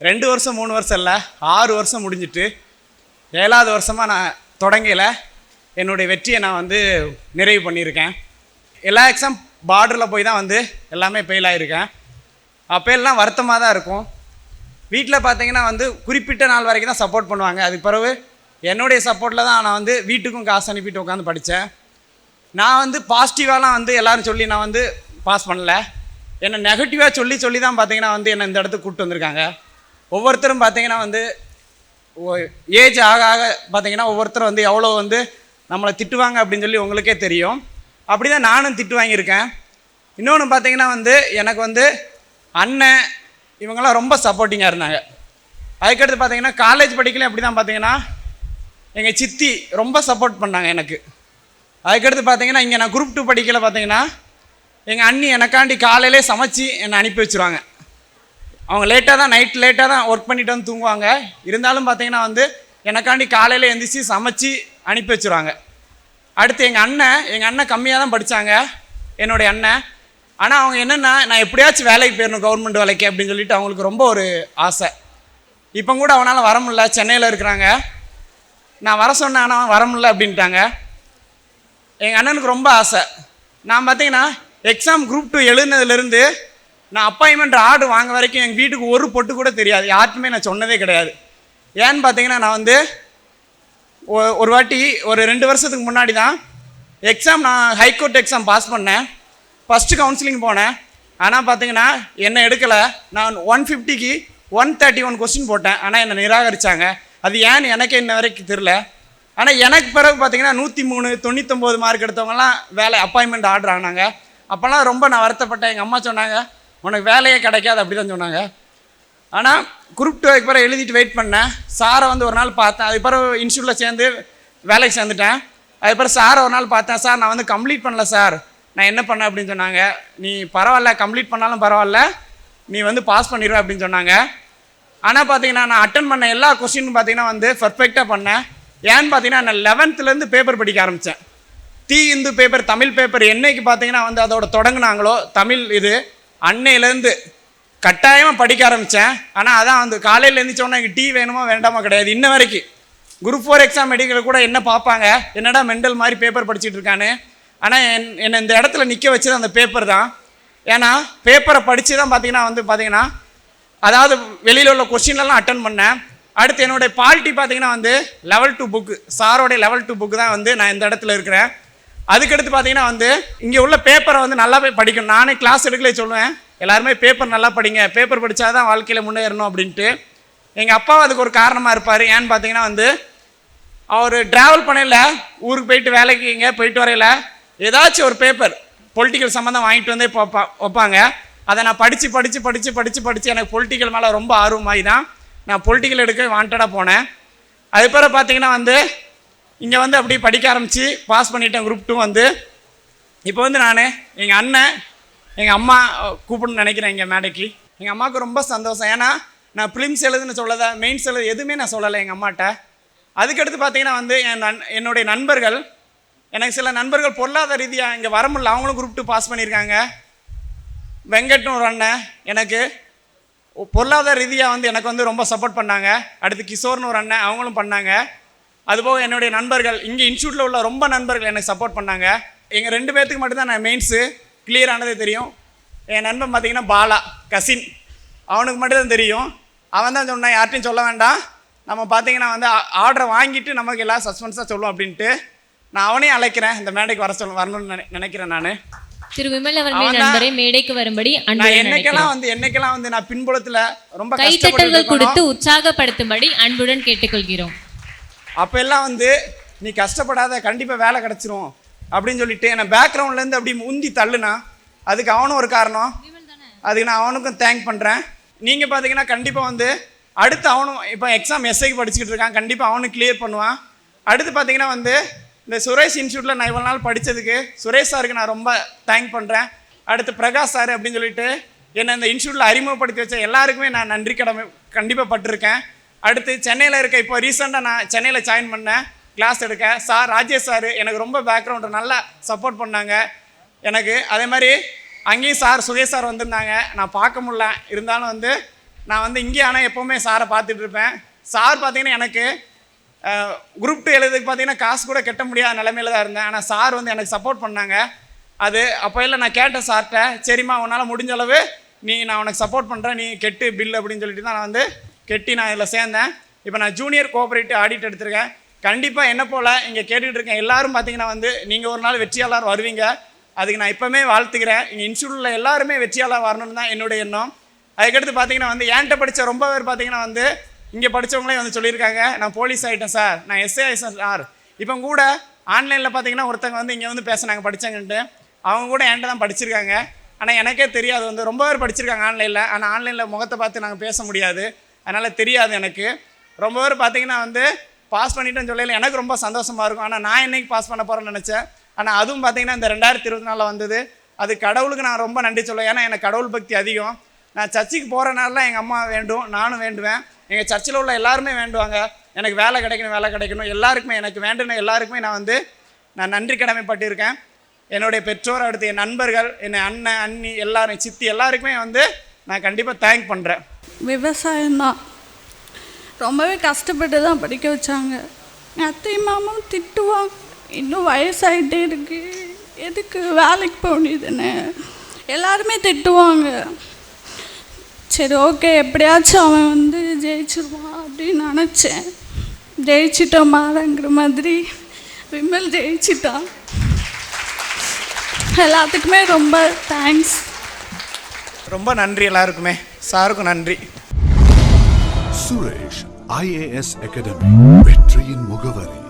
2 வருஷம் 3 வருஷம் இல்லை 6 வருஷம் முடிஞ்சிட்டு 7வது வருஷமாக நான் தொடங்கல என்னுடைய வெற்றியை நான் வந்து நிறைவு பண்ணியிருக்கேன். எல்லா எக்ஸாம் பார்டரில் போய் தான் வந்து எல்லாமே ஃபெயில் ஆகியிருக்கேன். அப்போல்லாம் வருத்தமாக தான் இருக்கும். வீட்டில் பார்த்தீங்கன்னா வந்து குறிப்பிட்ட நாள் வரைக்கும் தான் சப்போர்ட் பண்ணுவாங்க. அதுக்கு பிறகு என்னுடைய சப்போர்ட்டில் தான் நான் வந்து வீட்டுக்கும் காசு அனுப்பிட்டு உட்காந்து படித்தேன். நான் வந்து பாசிட்டிவாலாம் வந்து எல்லோரும் சொல்லி நான் வந்து பாஸ் பண்ணல. என்னை நெகட்டிவாக சொல்லி தான் பார்த்தீங்கன்னா வந்து என்னை இந்த இடத்துக்கு கூப்பிட்டு வந்திருக்காங்க. ஒவ்வொருத்தரும் பார்த்தீங்கன்னா வந்து ஏஜ் ஆக ஆக பார்த்தீங்கன்னா ஒவ்வொருத்தரும் வந்து எவ்வளோ வந்து நம்மளை திட்டுவாங்க அப்படின்னு சொல்லி உங்களுக்கே தெரியும். அப்படி தான் நானும் திட்டு வாங்கியிருக்கேன். இன்னொன்று பார்த்தீங்கன்னா வந்து எனக்கு வந்து அண்ணன் இவங்கெல்லாம் ரொம்ப சப்போர்ட்டிங்காக இருந்தாங்க. அதுக்கடுத்து பார்த்தீங்கன்னா காலேஜ் படிக்கலையும் அப்படி தான் பார்த்தீங்கன்னா எங்கள் சித்தி ரொம்ப சப்போர்ட் பண்ணாங்க எனக்கு. அதுக்கடுத்து பார்த்தீங்கன்னா இங்கே நான் குரூப் 2 படிக்கல பார்த்தீங்கன்னா எங்கள் அண்ணி எனக்காண்டி காலையிலே சமைச்சு என்னை அனுப்பி வச்சுருவாங்க. அவங்க லேட்டாக தான் நைட் லேட்டாக தான் ஒர்க் பண்ணிட்டு வந்து தூங்குவாங்க. இருந்தாலும் பார்த்தீங்கன்னா வந்து எனக்காண்டி காலையில் எழுந்திரிச்சு சமைச்சு அனுப்பி வச்சுருவாங்க. அடுத்து எங்கள் அண்ணன் கம்மியாக தான் படித்தாங்க என்னுடைய அண்ணன். ஆனால் அவங்க என்னென்னா நான் எப்படியாச்சும் வேலைக்கு போயிடணும் கவர்மெண்ட் வேலைக்கு அப்படின்னு சொல்லிட்டு அவங்களுக்கு ரொம்ப ஒரு ஆசை. இப்போ கூட அவனால் வர முடியல, சென்னையில் இருக்கிறாங்க. நான் வர சொன்னேன் ஆனால் வர முடியல அப்படின்ட்டாங்க. எங்கள் அண்ணனுக்கு ரொம்ப ஆசை. நான் பார்த்தீங்கன்னா எக்ஸாம் குரூப் 2 எழுதுனதுலேருந்து நான் அப்பாயின்மெண்ட் ஆர்டர் வாங்க வரைக்கும் எங்கள் வீட்டுக்கு ஒரு பொட்டு கூட தெரியாது. யாருக்குமே நான் சொன்னதே கிடையாது. ஏன்னு பார்த்தீங்கன்னா நான் வந்து ஒரு வாட்டி ஒரு 2 வருஷத்துக்கு முன்னாடி தான் எக்ஸாம் நான் ஹைகோர்ட் எக்ஸாம் பாஸ் பண்ணேன். ஃபஸ்ட்டு கவுன்சிலிங் போனேன். ஆனால் பார்த்தீங்கன்னா என்னை எடுக்கலை. நான் 150க்கு 131 கொஸ்டின் போட்டேன். ஆனால் என்னை நிராகரித்தாங்க. அது ஏன்னு எனக்கே இன்ன வரைக்கும் தெரில. ஆனால் எனக்கு பிறகு பார்த்தீங்கன்னா 103 99 மார்க் எடுத்தவங்கலாம் வேலை அப்பாயின்மெண்ட் ஆர்டர் ஆனாங்க. அப்போல்லாம் ரொம்ப நான் வருத்தப்பட்டேன். எங்கள் அம்மா சொன்னாங்க உனக்கு வேலையே கிடைக்காது அப்படி தான் சொன்னாங்க. ஆனால் குரூப் 2 பிறகு எழுதிட்டு வெயிட் பண்ணேன். சாரை வந்து ஒரு நாள் பார்த்தேன். அதுக்கு பிறகு இன்ஸ்டியூட்டில் சேர்ந்து வேலைக்கு சேர்ந்துட்டேன். அதுக்கு பிறகு சாரை ஒரு நாள் பார்த்தேன். சார் நான் வந்து கம்ப்ளீட் பண்ணல சார், நான் என்ன பண்ணேன் அப்படின்னு சொன்னாங்க. நீ பரவாயில்ல, கம்ப்ளீட் பண்ணாலும் பரவாயில்ல, நீ வந்து பாஸ் பண்ணிடுவேன் அப்படின்னு சொன்னாங்க. ஆனால் பார்த்தீங்கன்னா நான் அட்டன் பண்ண எல்லா கொஸ்டினும் பார்த்தீங்கன்னா வந்து பர்ஃபெக்டாக பண்ணேன். ஏன்னு பார்த்தீங்கன்னா நான் 11th பேப்பர் படிக்க ஆரம்பித்தேன். தி இந்து பேப்பர், தமிழ் பேப்பர் என்னைக்கு பார்த்தீங்கன்னா வந்து அதோட தொடங்கினாங்களோ தமிழ் இது அன்னையிலேருந்து கட்டாயமாக படிக்க ஆரம்பித்தேன். ஆனால் அதான் வந்து காலையில் எழுந்திரிச்சோன்னா எனக்கு டீ வேணுமா வேண்டாமா கிடையாது. இன்ன வரைக்கும் குரூப் 4 எக்ஸாம் எடுக்கிற கூட என்ன பார்ப்பாங்க, என்னடா மெண்டல் மாதிரி பேப்பர் படிச்சுட்டு இருக்கான்னு. ஆனால் என்னை இந்த இடத்துல நிற்க வச்சது அந்த பேப்பர் தான். ஏன்னா பேப்பரை படித்து தான் பார்த்தீங்கன்னா அதாவது வெளியில் உள்ள கொஸ்டின்லாம் அட்டன் பண்ணேன். அடுத்து என்னுடைய பாலிட்டி பார்த்தீங்கன்னா வந்து லெவல் 2 புக்கு, சாரோடைய லெவல் 2 புக்கு தான் வந்து நான் இந்த இடத்துல இருக்கிறேன். அதுக்கடுத்து பார்த்தீங்கன்னா வந்து இங்கே உள்ள பேப்பரை வந்து நல்லா போய் படிக்கணும். நானே கிளாஸ் எடுக்கலே சொல்லுவேன், எல்லாருமே பேப்பர் நல்லா படிங்க, பேப்பர் படித்தா தான் வாழ்க்கையில் முன்னேறணும் அப்படின்ட்டு. எங்கள் அப்பாவும் அதுக்கு ஒரு காரணமாக இருப்பார். ஏன்னு பார்த்தீங்கன்னா வந்து அவர் ட்ராவல் பண்ணல, ஊருக்கு போயிட்டு வேலைக்கு இங்கே போயிட்டு வரையில ஏதாச்சும் ஒரு பேப்பர் பொலிட்டிக்கல் சம்மந்தம் வாங்கிட்டு வந்தே வைப்பாங்க. அதை நான் படித்து எனக்கு பொலிட்டிக்கல் மேலே ரொம்ப ஆர்வமாகி தான் நான் பொலிட்டிக்கல் எடுக்க வாண்டடாக போனேன். அது பிறகு பார்த்தீங்கன்னா வந்து இங்கே வந்து அப்படி படிக்க ஆரம்பித்து பாஸ் பண்ணிட்டேன் குரூப் 2 வந்து. இப்போ வந்து நான் எங்கள் அண்ணன் எங்கள் அம்மா கூப்பிடணும்னு நினைக்கிறேன் இங்கே மேடைக்கு. எங்கள் அம்மாவுக்கு ரொம்ப சந்தோஷம். ஏன்னா நான் ப்ரிலிம்ஸ் எழுதுன்னு சொல்லலை, மெயின்ஸ் எழுது எதுவுமே நான் சொல்லலை எங்கள் அம்மாட்ட. அதுக்கடுத்து பார்த்தீங்கன்னா வந்து என்னுடைய நண்பர்கள், எனக்கு சில நண்பர்கள் பொருளாதார ரீதியாக இங்கே வர முடியல, அவங்களும் குரூப் 2 பாஸ் பண்ணியிருக்காங்க. வெங்கட்னு ஒரு அண்ணன் எனக்கு பொருளாதார ரீதியாக வந்து எனக்கு வந்து ரொம்ப சப்போர்ட் பண்ணாங்க. அடுத்து கிஷோர்னு ஒரு அண்ணன், அவங்களும் பண்ணாங்க. அதுபோக என்னுடைய நண்பர்கள் இங்கே இன்ஸ்டியூட்டில் உள்ள ரொம்ப நண்பர்கள் எனக்கு சப்போர்ட் பண்ணாங்க. எங்கள் 2 பேர்த்துக்கு மட்டும்தான் நான் மெயின்ஸு கிளியர் ஆனதே தெரியும். என் நண்பன் பார்த்தீங்கன்னா பாலா கசின், அவனுக்கு மட்டும்தான் தெரியும். அவன் தான் சொன்னான் யார்ட்டையும் சொல்ல வேண்டாம், நம்ம பார்த்தீங்கன்னா வந்து ஆர்டரை வாங்கிட்டு நமக்கு எல்லாம் சஸ்பென்ஸாக சொல்லுவோம் அப்படின்ட்டு. நான் அவனையும் அழைக்கிறேன், இந்த மேடைக்கு வரணும்னு நினைக்கிறேன். நான் திரு விமல் அவர்களின் நண்பரை மேடைக்கு வரும்படி என்னைக்கெல்லாம் வந்து நான் பின்புலத்தில் ரொம்ப கைத்தட்டல்கள் கொடுத்து உற்சாகப்படுத்தும்படி அன்புடன் கேட்டுக்கொள்கிறோம். அப்போ எல்லாம் வந்து நீ கஷ்டப்படாத, கண்டிப்பாக வேலை கிடச்சிரும் அப்படின்னு சொல்லிட்டு என்னை பேக்ரவுண்ட்லேருந்து அப்படி முந்தி தள்ளுனா, அதுக்கு அவனும் ஒரு காரணம். அதுக்கு நான் அவனுக்கும் தேங்க் பண்ணுறேன். நீங்கள் பார்த்தீங்கன்னா கண்டிப்பாக வந்து அடுத்து அவனும் இப்போ எக்ஸாம் எஸ்ஐக்கு படிச்சுக்கிட்டு இருக்கான், கண்டிப்பாக அவனும் கிளியர் பண்ணுவான். அடுத்து பார்த்தீங்கன்னா வந்து இந்த சுரேஷ் இன்ஸ்டியூட்டில் நான் இவ்வளோ நாள் படித்ததுக்கு சுரேஷ் சாருக்கு நான் ரொம்ப தேங்க் பண்ணுறேன். அடுத்து பிரகாஷ் சார் அப்படின்னு சொல்லிட்டு என்னை இந்த இன்ஸ்டியூட்டில் அறிமுகப்படுத்தி வச்ச எல்லாருக்குமே நான் நன்றி கடமை கண்டிப்பாக பட்டிருக்கேன். அடுத்து சென்னையில் இருக்க இப்போ ரீசெண்டாக நான் சென்னையில் ஜாயின் பண்ணேன் கிளாஸ் எடுக்க. சார் ராஜேஷ் சார் எனக்கு ரொம்ப பேக்ரவுண்டு நல்லா சப்போர்ட் பண்ணாங்க எனக்கு. அதே மாதிரி அங்கேயும் சார் சுகேஷ் சார் வந்திருந்தாங்க, நான் பார்க்க முடியல, இருந்தாலும் வந்து நான் வந்து இங்கே ஆனால் எப்போவுமே சாரை பார்த்துட்டு இருப்பேன். சார் பார்த்தீங்கன்னா எனக்கு குரூப் 2 எழுதுக்கு பார்த்தீங்கன்னா காசு கூட கட்ட முடியாத நிலைமையில தான் இருந்தேன். ஆனால் சார் வந்து எனக்கு சப்போர்ட் பண்ணாங்க. அது அப்போ இல்லை நான் கேட்டேன் சார்கிட்ட, சரிம்மா உன்னால் முடிஞ்ச அளவு நான் உனக்கு சப்போர்ட் பண்ணுறேன், நீ கெட்டு பில் அப்படின்னு சொல்லிட்டு தான் நான் வந்து கெட்டி நான் இதில் சேர்ந்தேன். இப்போ நான் ஜூனியர் கோஆப்ரேட்டிவ் ஆடிட் எடுத்திருக்கேன். கண்டிப்பாக என்ன போல் இங்கே கேட்டுக்கிட்டு இருக்கேன் எல்லாரும் பார்த்தீங்கன்னா வந்து நீங்கள் ஒரு நாள் வெற்றியாளர் வருவீங்க. அதுக்கு நான் இப்போவுமே வாழ்த்துக்கிறேன். இங்கே இன்ஸ்டியூட்டில் எல்லாருமே வெற்றியாளர் வரணும்னு தான் என்னுடைய எண்ணம். அதுக்கடுத்து பார்த்தீங்கன்னா வந்து என்கிட்ட படித்த ரொம்ப பேர் பார்த்தீங்கன்னா வந்து இங்கே படித்தவங்களே வந்து சொல்லியிருக்காங்க, நான் போலீஸ் ஆகிட்டேன் சார், நான் எஸ்ஏ ஆகிட்டேன் சார். இப்போ கூட ஆன்லைனில் பார்த்தீங்கன்னா ஒருத்தங்க வந்து இங்கே வந்து பேசுனாங்க படித்தாங்கன்ட்டு, அவங்க கூட என்கிட்ட தான் படிச்சிருக்காங்க. ஆனால் எனக்கே தெரியாது, வந்து ரொம்ப பேர் படிச்சிருக்காங்க ஆன்லைனில். ஆனால் ஆன்லைனில் முகத்தை பார்த்து நாங்கள் பேச முடியாது, அதனால் தெரியாது எனக்கு. ரொம்ப பேர் பார்த்தீங்கன்னா வந்து பாஸ் பண்ணிட்டேன்னு சொல்லல எனக்கு ரொம்ப சந்தோஷமாக இருக்கும். ஆனால் நான் என்னைக்கு பாஸ் பண்ண போகிறேன்னு நினச்சேன். ஆனால் அதுவும் பார்த்தீங்கன்னா இந்த 2024 வந்தது. அது கடவுளுக்கு நான் ரொம்ப நன்றி சொல்லுவேன். ஏன்னா எனக்கு கடவுள் பக்தி அதிகம். நான் சர்ச்சுக்கு போகிறனால எங்கள் அம்மா வேண்டும், நானும் வேண்டுவேன், எங்கள் சர்ச்சில் உள்ள எல்லாருமே வேண்டுவாங்க, எனக்கு வேலை கிடைக்கணும். எல்லாருக்குமே எனக்கு வேண்டுன எல்லாருக்குமே நான் நன்றி கடமைப்பட்டிருக்கேன். என்னுடைய பெற்றோர், அடுத்து என் நண்பர்கள், என்னை அண்ணன் அண்ணி எல்லாரும் சித்தி எல்லாருக்குமே நான் கண்டிப்பாக தேங்க் பண்ணுறேன். விவசாயம்தான் ரொம்பவே கஷ்டப்பட்டு தான் படிக்க வச்சாங்க. என் அத்தை மாமாவும் திட்டுவாங்க, இன்னும் வயசாகிட்டே இருக்கு, எதுக்கு வேலைக்கு போனிதுன்னு எல்லாருமே திட்டுவாங்க. சரி ஓகே, எப்படியாச்சும் அவன் ஜெயிச்சிருவான் அப்படின்னு நினச்சேன். ஜெயிச்சிட்டான் மாறங்கிற மாதிரி. விமல் ஜெயிச்சிட்டான். எல்லாத்துக்குமே ரொம்ப தேங்க்ஸ். ரொம்ப நன்றி எல்லாருக்குமே, சாருக்கும் நன்றி. சுரேஷ் IAS அகாடமி, வெற்றியின் முகவரி.